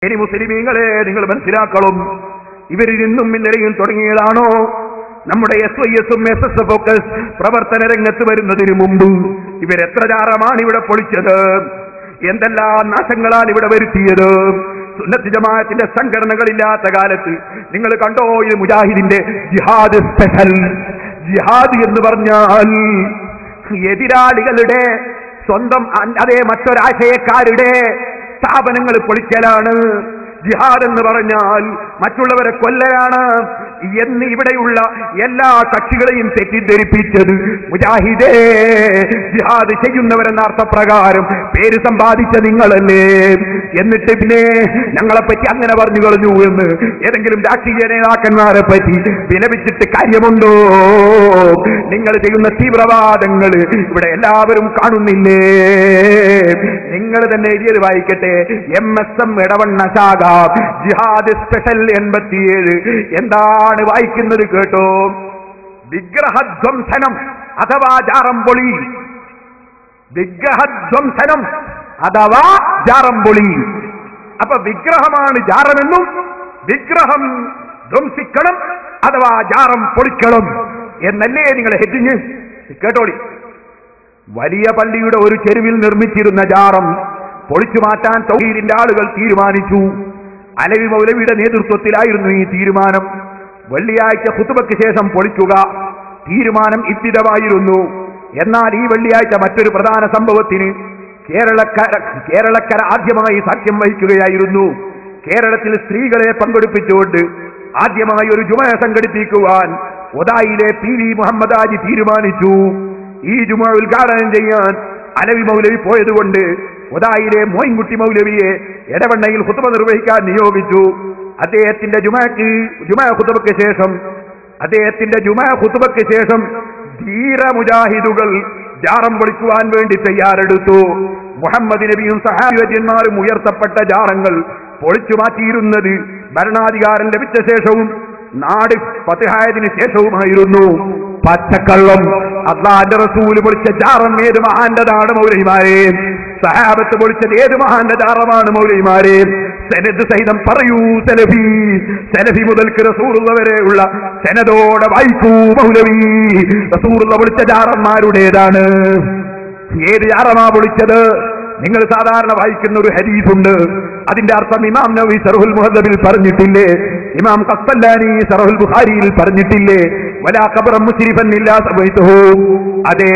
ഇനി മുസ്ലിമീങ്ങളെ നിങ്ങൾ മനസ്സിലാക്കണം, ഇവരിൽ നിന്നും ഇന്നലെയും തുടങ്ങിയതാണോ? നമ്മുടെ SYS-ഉം SSF ഒക്കെ പ്രവർത്തന രംഗത്ത് വരുന്നതിന് മുമ്പ് ഇവരെത്ര ജാറമാണ് ഇവിടെ പൊളിച്ചത്, എന്തെല്ലാം നാശങ്ങളാണ് ഇവിടെ വരുത്തിയത്. സുന്നത്ത് ജമാഅത്തിന്റെ സംഘടനകളില്ലാത്ത കാലത്ത് നിങ്ങൾ കണ്ടോ ഇത് മുജാഹിദിന്റെ ജിഹാദ് സ്പെഷ്യൽ. ജിഹാദ് എന്ന് പറഞ്ഞാൽ എതിരാളികളുടെ സ്വന്തം അതേ മറ്റൊരാശയക്കാരുടെ സ്ഥാപനങ്ങൾ പൊളിക്കലാണ്. ജിഹാദ് എന്ന് പറഞ്ഞാൽ മറ്റുള്ളവരെ കൊല്ലലാണ് എന്ന് ഇവിടെയുള്ള എല്ലാ കക്ഷികളെയും തെറ്റിദ്ധരിപ്പിച്ചത് മുജാഹിദേ ജിഹാദ് ചെയ്യുന്നവരെന്ന അർത്ഥപ്രകാരം പേര് സമ്പാദിച്ച നിങ്ങളല്ലേ. എന്നിട്ട് പിന്നെ ഞങ്ങളെപ്പറ്റി അങ്ങനെ പറഞ്ഞു കളഞ്ഞു എന്ന് ഏതെങ്കിലും രാഷ്ട്രീയ നേതാക്കന്മാരെ പറ്റി വിലപിച്ചിട്ട് കാര്യമുണ്ടോ? നിങ്ങൾ ചെയ്യുന്ന തീവ്രവാദങ്ങൾ ഇവിടെ എല്ലാവരും കാണുന്നില്ലേ? നിങ്ങൾ തന്നെ എഴുതിയത് വായിക്കട്ടെ. MSM ഇടവണ്ണ ശാഖ ജിഹാദ് സ്പെഷ്യൽ 87. എന്താണ് വായിക്കുന്നത് കേട്ടോ? വിഗ്രഹധ്വംസനം അഥവാ ജാറംപൊളി. വിഗ്രഹധ്വംസനം അഥവാ ജാറംപൊളി. അപ്പൊ വിഗ്രഹമാണ് ജാറമെന്നും വിഗ്രഹം ധ്വംസിക്കണം അഥവാ ജാറം പൊളിക്കണം എന്നല്ലേ നിങ്ങളെ ഹെഡിങ്? കേട്ടോളി. വലിയ പള്ളിയുടെ ഒരു ചെരുവിൽ നിർമ്മിച്ചിരുന്ന ജാറം പൊളിച്ചു മാറ്റാൻ തൗഹീദിന്റെ ആളുകൾ തീരുമാനിച്ചു. അലവി മൗലവിയുടെ നേതൃത്വത്തിലായിരുന്നു ഈ തീരുമാനം. വെള്ളിയാഴ്ച ഖുതുബയ്ക്ക് ശേഷം പൊളിക്കുക തീരുമാനം ഇത്തിതമായിരുന്നു. എന്നാൽ ഈ വെള്ളിയാഴ്ച മറ്റൊരു പ്രധാന സംഭവത്തിന് കേരളക്കര ആദ്യമായി സാക്ഷ്യം വഹിക്കുകയായിരുന്നു. കേരളത്തിൽ സ്ത്രീകളെ പങ്കെടുപ്പിച്ചുകൊണ്ട് ആദ്യമായി ഒരു ജുമ സംഘടിപ്പിക്കുവാൻ ഒതായിലെ PV മുഹമ്മദ് ഹാജി തീരുമാനിച്ചു. ഈ ജുമ ഉദ്ഘാടനം ചെയ്യാൻ അലവി മൗലവി പോയതുകൊണ്ട് ഒതായിലെ മോയിൻകുട്ടി മൗലവിയെ എടവണ്ണയിൽ ഖുതുബ നിർവഹിക്കാൻ നിയോഗിച്ചു. അദ്ദേഹത്തിന്റെ ജുമാ ഖുതുബയ്ക്ക് ശേഷം ധീര മുജാഹിദുകൾ ജാറം പൊളിക്കുവാൻ വേണ്ടി തയ്യാറെടുത്തു. മുഹമ്മദ് നബിയും സഹാബിമാരും ഉയർത്തപ്പെട്ട ജാറങ്ങൾ പൊളിച്ചു മാറ്റിയിരുന്നത് ഭരണാധികാരം ലഭിച്ച ശേഷവും നാട് ഫത്ഹായതിനു ശേഷവുമായിരുന്നു. പച്ചക്കള്ളം. അല്ലാഹുവിന്റെ റസൂൽ പൊളിച്ച ജാറം ഏത് മഹാന്റെതാണ് മൗലവിമാരെ? സഹാബത്ത് പൊളിച്ചത് ഏത് മഹാന്റെ ജാറമാണ് മൗലവിമാരെ? സനദ് സഹിതം പറയൂ സലഫി മുതൽക്ക് റസൂലുള്ള വരെയുള്ള സനദോടെ വായിക്കൂ മൗലവി. റസൂലുള്ള പൊളിച്ച ജാറന്മാരുടേതാണ്. ഏത് ജാറമാ പൊളിച്ചത്? നിങ്ങൾ സാധാരണ വായിക്കുന്ന ഒരു ഹദീസുണ്ട്. അതിന്റെ അർത്ഥം ഇമാം നവവി ശറഹുൽ മുഹദ്ദബിൽ പറഞ്ഞിട്ടില്ലേ? ഇമാം ഖസ്സലാനി ശറഹുൽ ബുഖാരിയിൽ പറഞ്ഞിട്ടില്ലേ? വലാ ഖബറ മുശ്രിഫൻ ഇല്ലാ സബൈതുഹു. അതേ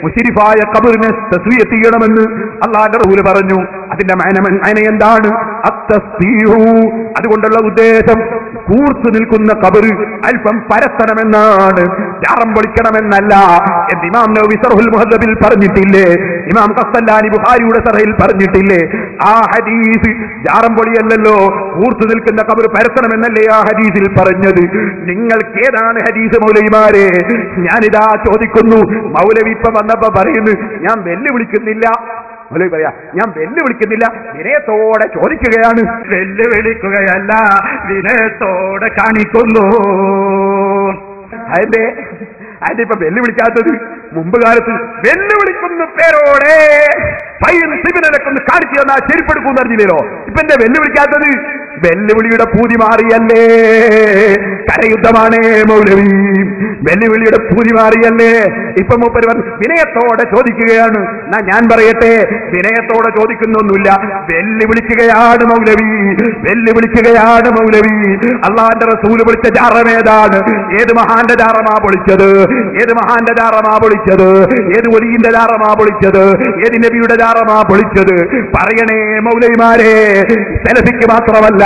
മുശ്രിഫായ ഖബറിനെ തസ്വിയത്ത് ചെയ്യണമെന്ന് അല്ലാഹുവിന്റെ റസൂൽ പറഞ്ഞു. അതിന്റെ മഅന എന്താണ്? അത്തസ്ബീഹു. അതുകൊണ്ടുള്ള ഉദ്ദേശം കൂർത്തു നിൽക്കുന്ന ഖബർ അല്പം പരത്തണമെന്നാണ്, ജാറം പൊളിക്കണമെന്നല്ല എന്ന് ഇമാം നവവി ശറഹുൽ മുഹദ്ദബിൽ പറഞ്ഞിട്ടില്ലേ? ഇമാം ഖസ്സലാനി ബുഖാരിയുടെ ശറഹിൽ പറഞ്ഞിട്ടില്ലേ? ആ ഹദീസ് ജാറം പൊളിയല്ലല്ലോ, കൂർത്തു നിൽക്കുന്ന ഖബർ പരത്തണമെന്നല്ലേ ആ ഹദീസിൽ പറഞ്ഞത്? നിങ്ങൾക്ക് ഏതാണ് ഹദീസ് മൗലവിമാരെ? ഞാനിതാ ചോദിക്കുന്നു. മൗലവി ഇപ്പം വന്നപ്പോ പറയുന്നു ഞാൻ വെല്ലുവിളിക്കുന്നില്ല. മൗലവി പറയാ ഞാൻ വെല്ലുവിളിക്കുന്നില്ല, വിനയത്തോടെ ചോദിക്കുകയാണ്. വെല്ലുവിളിക്കുകയല്ല, വിനയത്തോടെ കാണിക്കുന്നു. അതിപ്പോ വെല്ലുവിളിക്കാത്തത്? മുമ്പ് കാലത്ത് വെല്ലുവിളിക്കുന്ന പേരോടെ ഒന്ന് കാണിച്ചു തന്നാ ചെരുപ്പെടുക്കും അറിഞ്ഞില്ലല്ലോ. ഇപ്പൊ എന്റെ വെല്ലുവിളിക്കാത്തത്? വെല്ലുവിളിയുടെ പൂതി മാറിയല്ലേ? കരയുദ്ധമാണ് മൗലവി. വെല്ലുവിളിയുടെ പൂതി മാറിയല്ലേ? ഇപ്പൊ മൂപ്പര് വിനയത്തോടെ ചോദിക്കുകയാണ്. എന്നാ ഞാൻ പറയട്ടെ, വിനയത്തോടെ ചോദിക്കുന്നൊന്നുമില്ല, വെല്ലുവിളിക്കുകയാണ് മൗലവി. വെല്ലുവിളിക്കുകയാണ് മൗലവി. അള്ളാന്റെ റസൂല് പൊളിച്ച ജാറമേതാണ്? ഏത് മഹാന്റെ ജാറമാ പൊളിച്ചത്? ഏത് മഹാന്റെ ജാറമാ പൊളിച്ചത്? ഏത് വലിയുടെ ജാറമാ പൊളിച്ചത്? ഏത് നബിയുടെ ജാറമാ പൊളിച്ചത്? പറയണേ മൗലവിമാരെ. സലഫിക്ക് മാത്രമല്ല,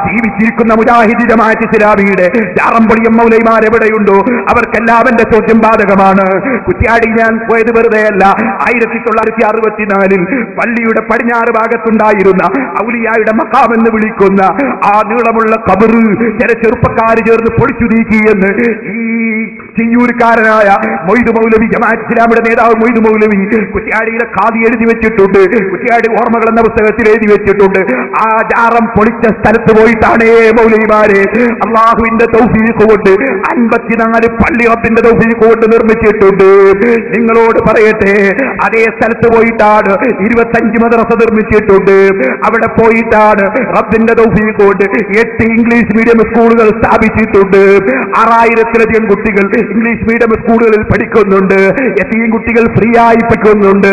ജീവിച്ചിരിക്കുന്ന മുജാഹിദ് ജമാഅത്ത് ഇസ്ലാമിയുടെ ജാറം പൊളിയം മൗലവിമാർ എവിടെയുണ്ടോ അവർക്കെല്ലാം എന്റെ ചോദ്യം ബാധകമാണ്. കുറ്റ്യാടി ഞാൻ പോയത് വെറുതെയല്ല. 1964 പള്ളിയുടെ പടിഞ്ഞാറ് ഭാഗത്തുണ്ടായിരുന്ന ഔലിയായുടെ മഖാം എന്ന് വിളിക്കുന്ന ആ നീളമുള്ള ഖബർ ചില ചെറുപ്പക്കാർ ചേർന്ന് പൊളിച്ചു നീക്കിയെന്ന് ഈ ചിയ്യൂർക്കാരനായ മൊയ്ദ് മൗലവി, ജമാഅത്ത് ഇസ്ലാമിയുടെ നേതാവ് മൊയ്ദ് മൗലവി കുറ്റ്യാടിയിലെ ഖാദി എഴുതി വെച്ചിട്ടുണ്ട്. കുറ്റ്യാടി ഓർമ്മകൾ എന്ന പുസ്തകത്തിൽ എഴുതി വെച്ചിട്ടുണ്ട്. ആ ജാറം പൊളിച്ച സ്ഥലത്ത് പോയിട്ടാണ് മൗലവിമാരെ അള്ളാഹുവിന്റെ തൗഫീഖ് കൊണ്ട് 54 പള്ളി റബ്ബിന്റെ തൗഫീഖ് കൊണ്ട് നിർമ്മിച്ചിട്ടുണ്ട്. നിർമ്മിച്ചിട്ടുണ്ട്. നിങ്ങളോട് പറയട്ടെ, അതേ സ്ഥലത്ത് പോയിട്ടാണ് 25 മദ്രസ നിർമ്മിച്ചിട്ടുണ്ട്. അവിടെ പോയിട്ടാണ് റബ്ബിന്റെ തൗഫീഖ് കൊണ്ട് 8 ഇംഗ്ലീഷ് മീഡിയം സ്കൂളുകൾ സ്ഥാപിച്ചിട്ടുണ്ട്. 6000-ലധികം കുട്ടികൾ ഇംഗ്ലീഷ് മീഡിയം സ്കൂളുകളിൽ പഠിക്കുന്നുണ്ട്. എത്രയും കുട്ടികൾ ഫ്രീ ആയി പഠിക്കുന്നുണ്ട്.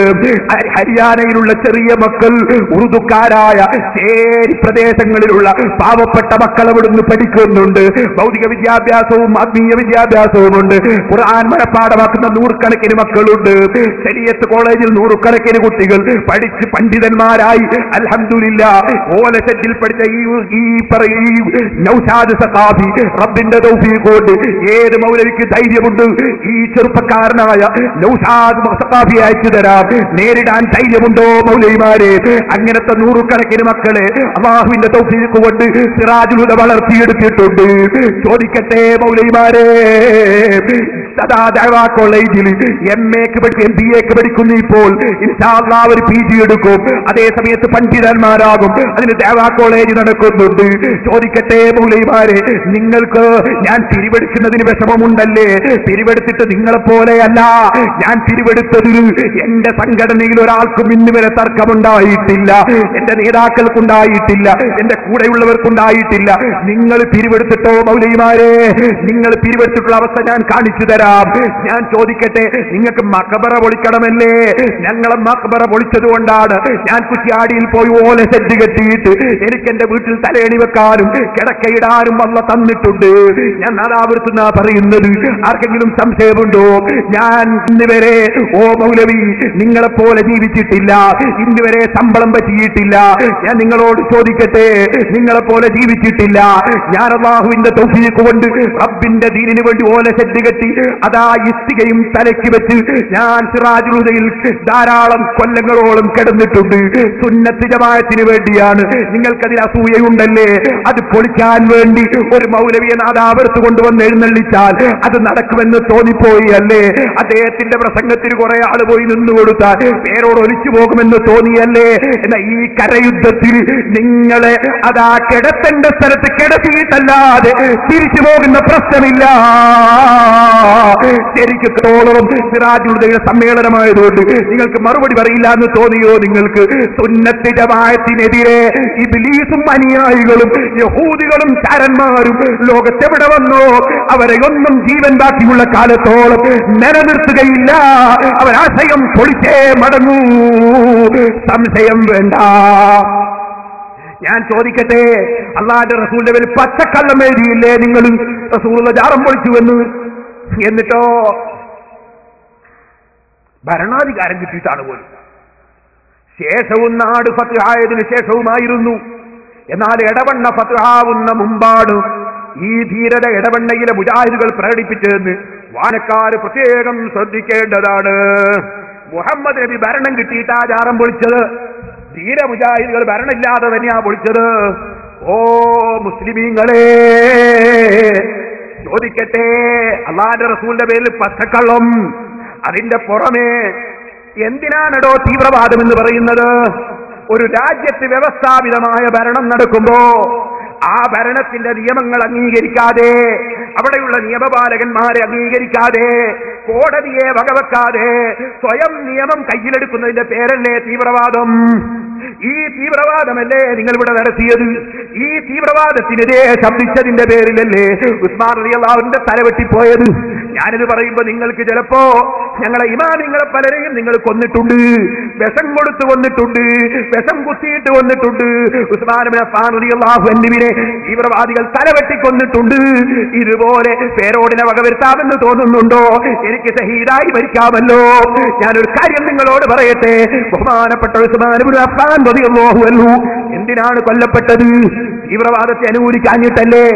ഹരിയാനയിലുള്ള ചെറിയ മക്കൾ, ഉറുദുക്കാരായ ചേരി പ്രദേശങ്ങളിലുള്ള പാവപ്പെട്ട മക്കൾ അവിടുന്ന് പഠിക്കുന്നുണ്ട്. ഭൗതിക വിദ്യാഭ്യാസവും ആത്മീയ വിദ്യാഭ്യാസവും ഉണ്ട്. ഖുർആൻ മനപ്പാഠമാക്കുന്ന 100 മക്കളുണ്ട്. ശരീഅത്ത് കോളേജിൽ 100 കുട്ടികൾ പഠിച്ച് പണ്ഡിതന്മാരായി അൽഹംദുലില്ലാഹ് ഓലസെറ്റിൽ പഠിച്ച ഈ നൗഷാദ് സഖാഫി റബ്ബിന്റെ തൗഫീഖ് കൊണ്ട് ഏത് മൗലവിക്ക് ധൈര്യമുണ്ട് ഈ ചെറുപ്പക്കാരനായ നൗഷാദ് സഖാഫി അയച്ചു തരാം, നേരിടാൻ ധൈര്യമുണ്ടോ മൗലവിമാരെ? അങ്ങനത്തെ 100 മക്കളെ അല്ലാഹുവിന്റെ തൗഫീഖ് കൊണ്ട് സിറാജുൽ ഹുദ വളർത്തിയെടുത്തിട്ടുണ്ട്. ചോദിക്കട്ടെ മൗലവിമാരെ, സദാ ദഅവാ കോളേജിൽ MA-ക്ക് MBA-ക്ക് പഠിക്കുന്നു. ഇപ്പോൾ ഇൻഷാ അല്ലാഹ് ഒരു PG എടുക്കും. അതേ സമയത്ത് പണ്ഡിതന്മാരാകും. അതിന് ദഅവാ കോളേജ് നടക്കുന്നുണ്ട്. ചോദിക്കട്ടെ മൗലവിമാരെ, നിങ്ങൾക്ക് ഞാൻ പിരിവെടുക്കുന്നതിന് വിഷമമുണ്ടല്ലേ? പിരിവെടുത്തിട്ട് നിങ്ങളെപ്പോലെയല്ല ഞാൻ പിരിവെടുത്തതിൽ എന്റെ സംഘടനയിൽ ഒരാൾക്കും ഇന്ന് വരെ തർക്കമുണ്ടായിട്ടില്ല, എന്റെ നേതാക്കൾക്കുണ്ടായിട്ടില്ല, എന്റെ കൂടെയുള്ളവർക്കുണ്ടായിട്ടില്ല. നിങ്ങൾ പിരിവെടുത്തിട്ടോ മൗലവിമാരെ? നിങ്ങൾ പിരിവെടുത്തിട്ടുള്ള അവസ്ഥ ഞാൻ കാണിച്ചു തരാം. ഞാൻ ചോദിക്കട്ടെ, നിങ്ങൾക്ക് മഖബറ പൊളിക്കണമല്ലേ? ഞങ്ങളെ മഖബറ പൊളിച്ചത് കൊണ്ടാണ് ഞാൻ കുറ്റിയാടിയിൽ പോയി ഓല സെറ്റ് കെട്ടിയിട്ട് എനിക്ക് എന്റെ വീട്ടിൽ തലേണി വെക്കാനും കിടക്കയിടാനും അല്ല തന്നിട്ടുണ്ട്. ഞാൻ നാദാപുരത്തുനിന്നാ പറയുന്നത്. ആർക്കെങ്കിലും സംശയമുണ്ടോ? ഞാൻ ഇന്നുവരെ ഓ മൗലവി നിങ്ങളെപ്പോലെ ജീവിച്ചിട്ടില്ല, ഇന്നുവരെ ശമ്പളം പറ്റിയിട്ടില്ല. ഞാൻ നിങ്ങളോട് ചോദിക്കട്ടെ, നിങ്ങളെപ്പോലെ ജീവിച്ചിട്ടില്ല. ഞാൻ അല്ലാഹുവിന്റെ തൗഫീഖ് കൊണ്ട് റബ്ബിന്റെ ദീനിന് വേണ്ടി ഓല സെറ്റ് കെട്ടി അതാ ഇഷ്ടികയും തലയ്ക്ക് വെച്ച് ഞാൻ സിറാജുൽ ഹുദയിൽ ധാരാളം കൊല്ലങ്ങളോളം കിടന്നിട്ടുണ്ട്. സുന്നത്ത് ജമാഅത്തിന് വേണ്ടിയാണ്. നിങ്ങൾക്കതിൽ അസൂയയുണ്ടല്ലേ? അത് പൊളിക്കാൻ വേണ്ടി ഒരു മൗലവിയെ നാദാപുരത്ത് കൊണ്ടുവന്ന് എഴുന്നള്ളിച്ചാൽ അത് നടക്കുമെന്ന് തോന്നിപ്പോയി അല്ലേ? അദ്ദേഹത്തിന്റെ പ്രസംഗത്തിന് കുറെ ആൾ പോയി നിന്നു കൊടുത്താൽ പേരോട് ഒലിച്ചു പോകുമെന്ന് തോന്നിയല്ലേ? എന്നാൽ ഈ കരയുദ്ധത്തിൽ നിങ്ങളെ അതാ കിടത്തേണ്ട സ്ഥലത്ത് കിടത്തിയിട്ടല്ലാതെ തിരിച്ചു പോകുന്ന പ്രശ്നമില്ല. ശരിക്കോളം സിറാജുൽ ഹുദയുടെ സമ്മേളനമായതുകൊണ്ട് നിങ്ങൾക്ക് മറുപടി പറയില്ല എന്ന് തോന്നിയോ? നിങ്ങൾക്ക് സുന്നത്ത് ജമാഅത്തിനെതിരെ ഇബ്ലീസും അനുയായികളും യഹൂദികളും ചാരന്മാരും ലോകത്തെവിടെ വന്നോ അവരെ ഒന്നും ജീവൻ ബാക്കിയുള്ള കാലത്തോളം നിലനിർത്തുകയില്ല. അവരാശയം പൊളിച്ചേ മടങ്ങൂ, സംശയം വേണ്ട. ഞാൻ ചോദിക്കട്ടെ, അല്ലാഹുവിന്റെ റസൂലിന്റെ പേരിൽ പച്ചക്കള്ളം എഴുതിയില്ലേ നിങ്ങൾ? റസൂലുള്ള ജാറം പൊളിച്ചുവെന്ന്. എന്നിട്ടോ ഭരണാധികാരം കിട്ടിയിട്ടാണ് പോലും. ശേഷവും നാട് ഫത്ഹായതിനു ശേഷവുമായിരുന്നു. എന്നാൽ ഇടവണ്ണ ഫത്ഹാവുന്ന മുമ്പാണ് ഈ ധീരത ഇടവണ്ണയിലെ മുജാഹിദുകൾ പ്രകടിപ്പിച്ചതെന്ന് വാനക്കാര് പ്രത്യേകം ശ്രദ്ധിക്കേണ്ടതാണ്. മുഹമ്മദ് നബി ഭരണം കിട്ടിയിട്ടാ ജാറം പൊളിച്ചത്. ധീര മുജാഹിദുകൾ ഭരണമില്ലാതെ തന്നെയാ പൊളിച്ചത്. ഓ മുസ്ലിമീങ്ങളെ, ചോദിക്കട്ടെ, അല്ലാഹുവിന്റെ റസൂലിന്റെ പേരിൽ പച്ചക്കള്ളം, അതിന്റെ പുറമെ എന്തിനാണോ തീവ്രവാദം എന്ന് പറയുന്നത്? ഒരു രാജ്യത്ത് വ്യവസ്ഥാപിതമായ ഭരണം നടക്കുമ്പോ ആ ഭരണത്തിന്റെ നിയമങ്ങൾ അംഗീകരിക്കാതെ, അവിടെയുള്ള നിയമപാലകന്മാരെ അംഗീകരിക്കാതെ, കോടതിയെ വകവെക്കാതെ സ്വയം നിയമം കയ്യിലെടുക്കുന്നതിന്റെ പേരല്ലേ തീവ്രവാദം? ഈ തീവ്രവാദമല്ലേ നിങ്ങൾ ഇവിടെ നടത്തിയത്? ഈ തീവ്രവാദത്തിനെതിരെ ശബ്ദിച്ചതിന്റെ പേരിലല്ലേ ഉസ്മാൻ റളിയല്ലാഹുവിന്റെ തലവെട്ടിപ്പോയത്? ഞാനിത് പറയുമ്പോ നിങ്ങൾക്ക് ചിലപ്പോ ഞങ്ങളെ ഇമാമിങ്ങളെ പലരെയും നിങ്ങൾ കൊന്നിട്ടുണ്ട്, വിഷം കൊടുത്തു കൊന്നിട്ടുണ്ട്, വിഷം കുത്തിയിട്ട് കൊന്നിട്ടുണ്ട്. ഉസ്മാൻ ഇബ്നു അഫ്ഫാൻ റളിയല്ലാഹു അൻഹുവിനെ തീവ്രവാദികൾ തലവെട്ടിക്കൊന്നിട്ടുണ്ട്. ഇതുപോലെ പേരോടിനെ വകവരുത്താമെന്ന് തോന്നുന്നുണ്ടോ? എനിക്ക് ഷഹീദായി മരിക്കാമല്ലോ. ഞാനൊരു കാര്യം നിങ്ങളോട് പറയട്ടെ, ബഹുമാനപ്പെട്ട ഉസ്മാൻ ഇബ്നു അഫ്ഫാൻ റളിയല്ലാഹു അൻഹു എന്തിനാണ് കൊല്ലപ്പെട്ടത്? തീവ്രവാദത്തെ അനുകൂലിക്കാഞ്ഞിട്ടല്ലേ?